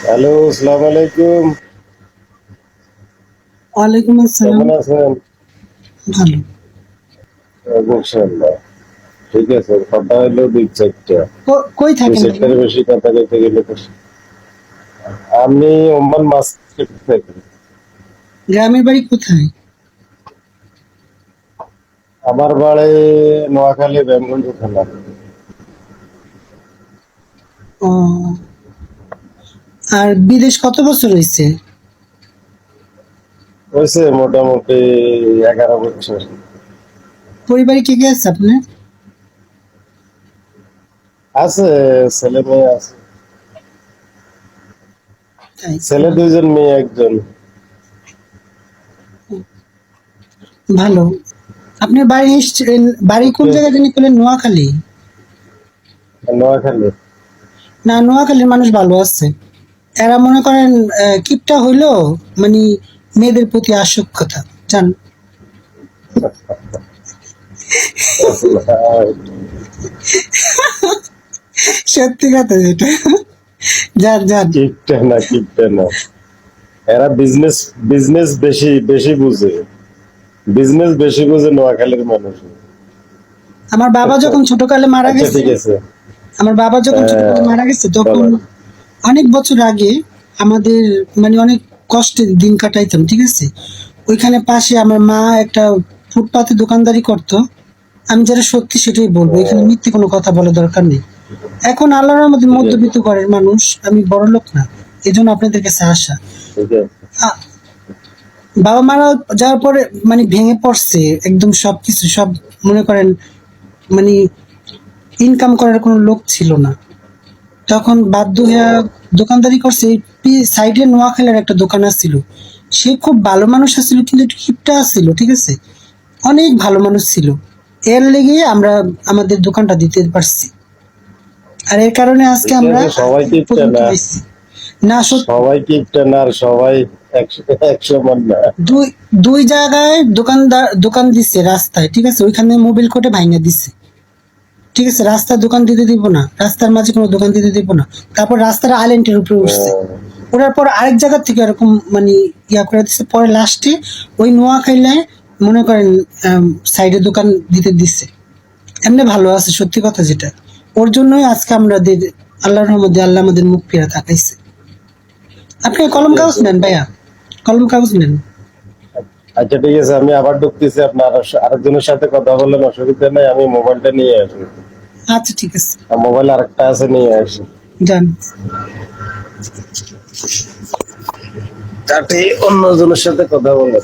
Hello, আসসালামু আলাইকুম। ওয়ালাইকুম আসসালাম। কেমন আছেন? ভালো। ইনশাআল্লাহ। ঠিক আছে, কথা হইলো দুই চারটা। কই দুই থাকেন ভাইয়া? চারটার বেশি কথা কইতে গেলে তো আমি ওমান মাস্কেট থাকি। গ্রামের বাড়ি কোথায়? আমার বাড়ি নোয়াখালী বেঙ্গল থানা। ও, আর বিদেশ কত বছর হয়েছে? হয়েছে মোটামুটি 11 বছর। পরিবারে কে কে আছে আপনার? আছে, ছেলে মেয়ে আছে। তাই তো। ছেলে দুইজন, মেয়ে একজন। ভালো। আপনার বাড়ি কোন ওকে, জায়গায় জানি করলেন? নোয়াখালী? নোয়াখালী। না, নোয়াখালীর মানুষ ভালো আছে। এরা মনে করেন কিপটা হইলো, মানে মেয়েদের প্রতি আসক্ততা, জান। সত্যি কথা যেটা। যান যান। কিপটা না, কিপটা না। এরা বিজনেস বিজনেস বেশি বেশি বুঝে। বিজনেস বেশি বুঝে নোয়াখালীর মানুষ। আমার বাবা যখন ছোটকালে মারা আচ্ছা, গেছে ঠিক আছে। আমার বাবা যখন ছোটকালে মারা গেছে তখন বলেন। অনেক বছর আগে আমাদের, মানে অনেক কষ্টে দিন কাটাইতাম, ঠিক আছে। ওইখানে পাশে আমার মা একটা ফুটপাতে দোকানদারি করতো। আমি যেটা সত্যি সেটাই বলবো, এখানে মিথ্যে কোনো কথা বলার দরকার নেই। এখন আল্লাহর রহমতে ঠিক আছে, মধ্যবিত্ত ঘরের মানুষ, আমি বড় লোক না। এই জন্য আপনাদের কাছে আসা। ঠিক আছে। আ- বাবা মারা যাওয়ার পরে মানে ভেঙে পড়ছে একদম সবকিছু, সব মনে করেন, মানে ইনকাম করার কোনো লোক ছিল না। তখন বাধ্য হইয়া দোকানদারি করছে। সাইডে নোয়াখালীর একটা দোকান আছিল। সে খুব ভালো মানুষ আছিল, কিন্তু একটু কিপটা আছিল, ঠিক আছে। অনেক ভালো মানুষ ছিল। এর লেগে আমরা আমাদের দোকানটা দিতে পারছি। আর এর কারণে আজকে ঠিক আমরা আছে, সবাই এই কিপটা পর্যন্ত না। আইছি। না সত্যি। সবাই কিপটা না, আর সবাই এক সমান না। দুই দুই জায়গায় দোকান দিচ্ছে রাস্তায়, ঠিক আছে। ওইখানে মোবিল কোটে ভাঙা দিচ্ছে, ঠিক আছে। রাস্তার দোকান দিতে দিব না, রাস্তার মাঝে কোনো দোকান দিতে দিব না। তারপর রাস্তার আইল্যান্ডের উপরে উঠছে। ওঠার পর আরেক জায়গা থেকে এরকম মানে ইয়া করে দিচ্ছে। পরে লাস্টে ওই নোয়াখাইলায় মনে করেন সাইডে দোকান দিতে দিচ্ছে। এমনি ভালো আছে, সত্যি কথা যেটা। ওর জন্যই আজকে আমাদের আল্লাহর রহমতে আল্লাহ আমাদের মুখ ফিরা তাকাইছে। আপনি ঠিক কলম কাগজ আছে। নেন ভাইয়া, কলম কাগজ নেন। আচ্ছা, ঠিক আছে, আমি আবার ঢুকতেছি। আপনার আরেকজনের সাথে কথা বলেন, অসুবিধা নেই। আমি মোবাইলটা নিয়ে আসি। আচ্ছা ঠিক আছে, আর মোবাইল আরেকটা আছে, নিয়ে আসি। যান। যাতে অন্যজনের সাথে কথা বলেন।